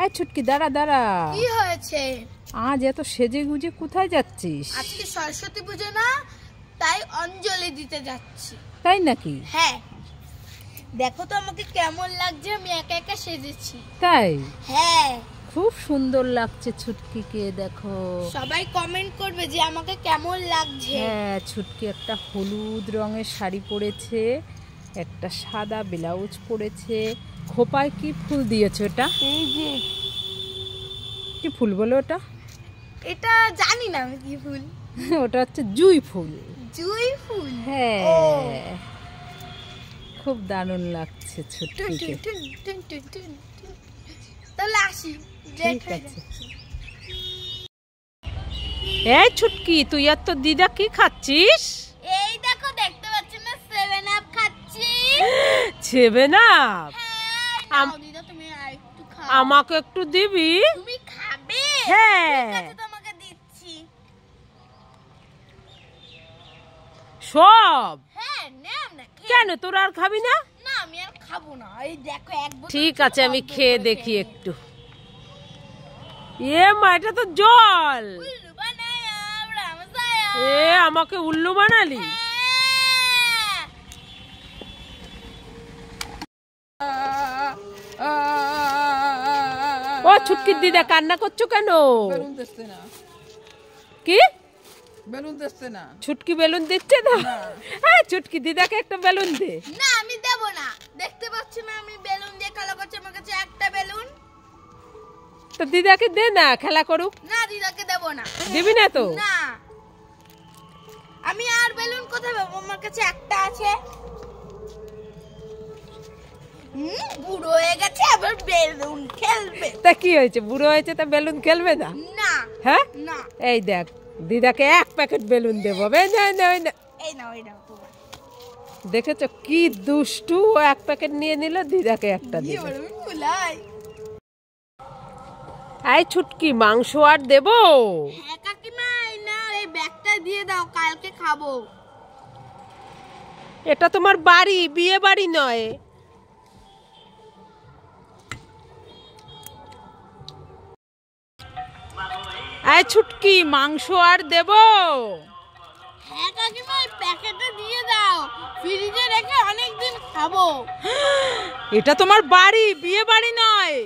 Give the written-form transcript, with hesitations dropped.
এই ছুটকি দাঁড়া দাঁড়া। কি হয়েছে? আজ এত সেজে গুজে কোথায় যাচ্ছিস? আজকে সরস্বতী পুজো না, তাই অঞ্জলি দিতে যাচ্ছি। তাই নাকি? হ্যাঁ, দেখো তো আমাকে কেমন লাগছে, আমি একা একা সেজেছি। তাই? হ্যাঁ, খুব সুন্দর লাগছে ছুটকিকে, দেখো সবাই কমেন্ট করবে যে আমাকে কেমন লাগছে। হ্যাঁ, ছুটকি একটা হলুদ রঙের শাড়ি পরেছে, একটা সাদা ব্লাউজ পরেছে। খোপায় কি ফুল দিয়েছে ওটা? এই যে কি ফুল বলো ওটা? এটা জানি না আমি কি ফুল। ওটা হচ্ছে জুঁই ফুল। জুঁই ফুল? হ্যাঁ, খুব দারুণ লাগছে ছুটকিকে। তাহলে আসি। ঠিক আছে। এই ছুটকি, তুই আর তোর দিদা কি খাচ্ছিস? এই দেখো, দেখতে পাচ্ছ না, 7 আপ খাচ্ছি। 7 আপ? হ্যাঁ, দিদা তুমি আরেকটু খাও। আমাকে একটু দিবি? তুমি খাবে? হ্যাঁ, ঠিক আছে, তোমাকে দিচ্ছি। সব? হ্যাঁ, নাও না। কেন, তোরা আর খাবি না? না, আমি আর খাবো না। এই দেখো, এক বোতল। ঠিক আছে, আমি খেয়ে দেখি একটু। এ মা, এটা তো জল। উল্লু বানায়া রামসায়া। এ আমাকে উল্লু বানালি? ও ছুটকির দিদা, কান্না করছো কেন? বেলুন দিচ্ছে না। কি বেলুন দিচ্ছে না? ছুটকি বেলুন দিচ্ছে না? হ্যাঁ, ছুটকি দিদাকে একটা বেলুন দে। না, আমি দেব না। দেখতে পাচ্ছ না আমি বেলুন দিয়ে খেলা করছি, আমার কাছে একটা বেলুন। তো দিদাকে দে না, খেলা করুক। না, দিদাকে দেব না। দিবি না তো? না, আমি আর বেলুন কোথায় পাবো? আমার কাছে একটা আছে। বুড়ো হয়ে গেছে, আবার বেলুন খেলবে। তা কি হয়েছে, বুড়ো হয়েছে তা বেলুন খেলবে না? না। হ্যাঁ, না। এই দেখ, দিদাকে 1 প্যাকেট বেলুন দেবো। এই নাও, এই নাও তোমার। দেখেছো কি দুষ্টু, ও 1 প্যাকেট নিয়ে নিল, দিদাকে একটা দিল। এই ছুটকি, মাংস আর দেবো? হ্যাঁ কাকিমা, এই নাও, এই ব্যাগটা দিয়ে দাও, কালকে খাবো। এটা তোমার বাড়ি, বিয়ে বাড়ি নয়। এই ছুটকি, মাংস আর দেবো? হ্যাঁ কাকিমা, এই প্যাকেটে দিয়ে দাও, ফ্রিজে রেখে অনেকদিন খাবো। এটা তোমার বাড়ি, বিয়ে বাড়ি নয়।